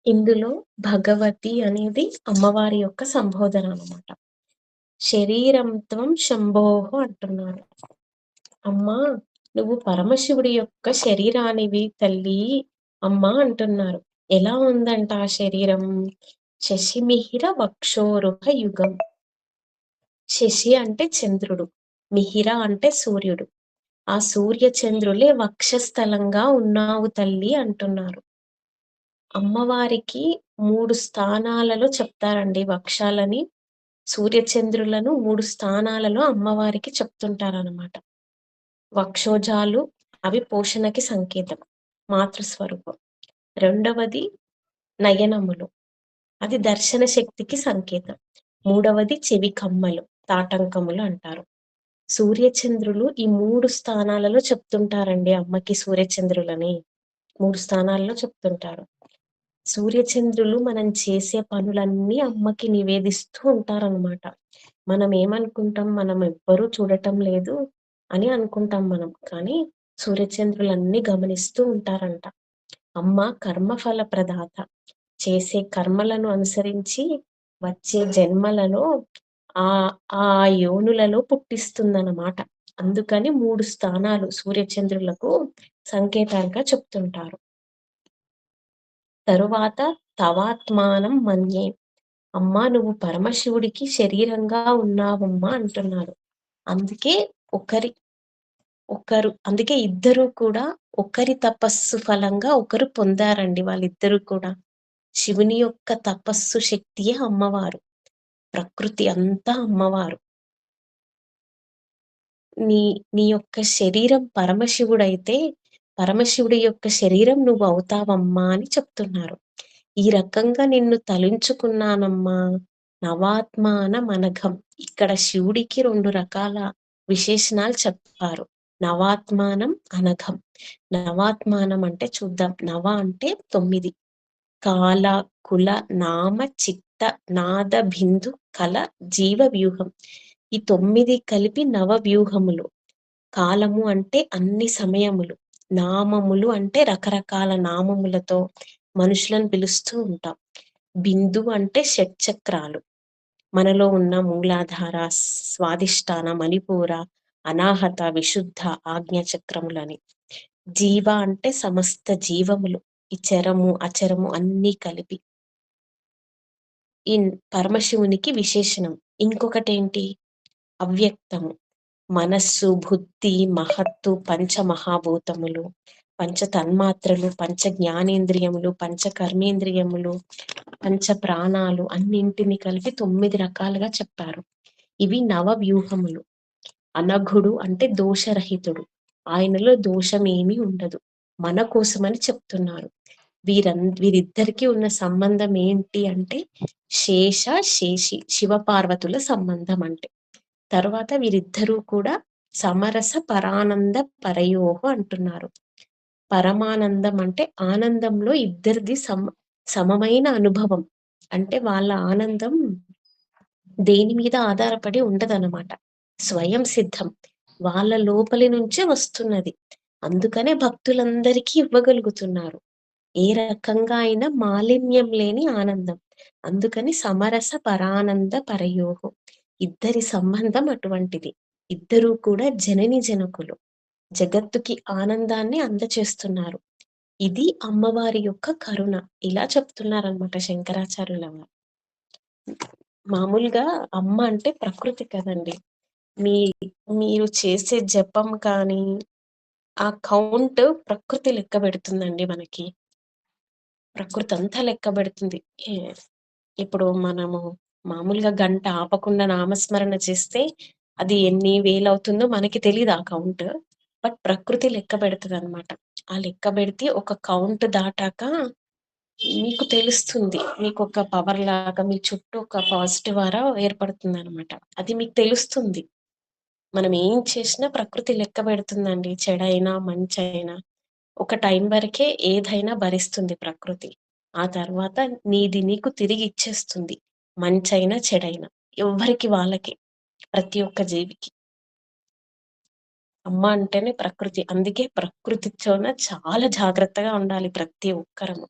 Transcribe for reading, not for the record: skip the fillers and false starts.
ఇందులో భగవతి అనేది అమ్మవారి యొక్క సంబోధన అనమాట. శరీరం త్వం శంభోః అంటున్నారు. అమ్మా! నువ్వు పరమశివుడి యొక్క శరీరానివి తల్లీ అమ్మా అంటున్నారు. ఎలా ఉందంట ఆ శరీరం? శశిమిహిర వక్షోరుహ యుగం. శశి అంటే చంద్రుడు. మిహిర అంటే సూర్యుడు. ఆ సూర్య చంద్రులే వక్షస్థలంగా ఉన్నావు తల్లి అంటున్నారు. అమ్మవారికి 3 స్థానాలలో చెప్తారండి వక్షాలని. సూర్యచంద్రులను 3 స్థానాలలో అమ్మవారికి చెప్తుంటారనమాట. వక్షోజాలు అవి పోషణకి సంకేతం. మాతృస్వరూపం. రెండవది నయనములు. అది దర్శన శక్తికి సంకేతం. మూడవది చెవి కమ్మలు, తాటంకములు అంటారు. సూర్యచంద్రులు ఈ 3 స్థానాలలో చెప్తుంటారండి అమ్మకి సూర్యచంద్రులని. 3 స్థానాల్లో చెప్తుంటారు. సూర్యచంద్రులు మనం చేసే పనులన్నీ అమ్మకి నివేదిస్తూ ఉంటారనమాట. మనం ఏమనుకుంటాం, మనం ఎవ్వరూ చూడటం లేదు అని అనుకుంటాం మనం. కానీ సూర్యచంద్రులన్నీ గమనిస్తూ ఉంటారంట. అమ్మ కర్మఫల ప్రదాత. చేసే కర్మలను అనుసరించి వచ్చే జన్మలలో ఆ ఆ యోనులలో పుట్టిస్తుందనమాట. అందుకని 3 స్థానాలు సూర్యచంద్రులకు సంకేతాలుగా చెప్తుంటారు. తరువాత తవాత్మానం మన్యే. అమ్మా నువ్వు పరమశివుడికి శరీరంగా ఉన్నావమ్మా అంటున్నారు. అందుకే ఒకరి అందుకే ఇద్దరు కూడా ఒకరి తపస్సు ఫలంగా ఒకరు పొందారండి వాళ్ళిద్దరూ కూడా. శివుని యొక్క తపస్సు శక్తియే అమ్మవారు. ప్రకృతి అంతా అమ్మవారు. నీ నీ యొక్క శరీరం పరమశివుడైతే, పరమశివుడి యొక్క శరీరం నువ్వవుతావమ్మా అని చెప్తున్నారు. ఈ రకంగా నిన్ను తలుంచుకున్నానమ్మా, నవాత్మానమనఘం. ఇక్కడ శివుడికి 2 రకాల విశేషణాలు చెప్పారు. నవాత్మానం, అనఘం. నవాత్మానం అంటే చూద్దాం. నవ అంటే 9. కాల, కుల, నామ, చిత్త, నాద, బిందు, కల, జీవ వ్యూహం. ఈ 9 కలిపి నవవ్యూహములు. కాలము అంటే అన్ని సమయములు. నామములు అంటే రకరకాల నామములతో మనుషులను పిలుస్తూ ఉంటాం. బిందు అంటే షట్చక్రాలు. మనలో ఉన్న మూలాధార, స్వాదిష్టాన, మణిపూర, అనాహత, విశుద్ధ, ఆజ్ఞ చక్రములని. జీవ అంటే సమస్త జీవములు. ఈ చరము, అచరము అన్నీ కలిపి. ఈ పరమశివునికి విశేషణం. ఇంకొకటేంటి? అవ్యక్తము. మనస్సు, బుద్ధి, మహత్తు, పంచమహాభూతములు, పంచ తన్మాత్రలు, పంచ జ్ఞానేంద్రియములు, పంచ కర్మేంద్రియములు, పంచ ప్రాణాలు అన్నింటిని కలిపి 9 రకాలుగా చెప్పారు. ఇవి నవవ్యూహములు. అనఘుడు అంటే దోషరహితుడు. ఆయనలో దోషమేమీ ఉండదు. మన కోసమని చెప్తున్నారు. వీరిద్దరికీ ఉన్న సంబంధం ఏంటి అంటే శేష, శేషి, శివపార్వతుల సంబంధం అంటే. తర్వాత వీరిద్దరూ కూడా సమరస పరానంద పరయోహ అంటున్నారు. పరమానందం అంటే ఆనందంలో ఇద్దరిది సమమైన అనుభవం. అంటే వాళ్ళ ఆనందం దేని మీద ఆధారపడి ఉండదనమాట. స్వయం సిద్ధం. వాళ్ళ లోపలి నుంచే వస్తున్నది. అందుకనే భక్తులందరికీ ఇవ్వగలుగుతున్నారు. ఏ రకంగా అయినా మాలిన్యం లేని ఆనందం. అందుకని సమరస పరానంద పరయోహం. ఇద్దరి సంబంధం అటువంటిది. ఇద్దరూ కూడా జనని జనకులు. జగత్తుకి ఆనందాన్ని అందచేస్తున్నారు. ఇది అమ్మవారి యొక్క కరుణ. ఇలా చెప్తున్నారనమాట శంకరాచార్యుల వారు. మామూలుగా అమ్మ అంటే ప్రకృతి కదండి. మీ మీరు చేసే జపం కానీ, ఆ కౌంట్ ప్రకృతి లెక్కబెడుతుందండి మనకి. ప్రకృతి అంతా లెక్కబెడుతుంది. ఏ ఇప్పుడు మనము మామూలుగా గంట ఆపకుండా నామస్మరణ చేస్తే అది ఎన్ని వేలవుతుందో మనకి తెలీదు ఆ కౌంట్. బట్ ప్రకృతి లెక్కబెడతదనమాట. ఆ లెక్కబెడితే ఒక కౌంట్ దాటాక మీకు తెలుస్తుంది. మీకొక పవర్ లాగా మీ చుట్టూ ఒక పాజిటివ్ ఆరా ఏర్పడుతుందనమాట. అది మీకు తెలుస్తుంది. మనం ఏం చేసినా ప్రకృతి లెక్కబెడుతుందండి. చెడైనా, మంచైనా. ఒక టైం వరకే ఏదైనా భరిస్తుంది ప్రకృతి. ఆ తర్వాత నీది నీకు తిరిగి ఇచ్చేస్తుంది. మంచైనా, చెడైనా. ఎవ్వరికి వాళ్ళకే. ప్రతి ఒక్క జీవికి. అమ్మ అంటేనే ప్రకృతి. అందుకే ప్రకృతితోన చాలా జాగ్రత్తగా ఉండాలి ప్రతి ఒక్కరము.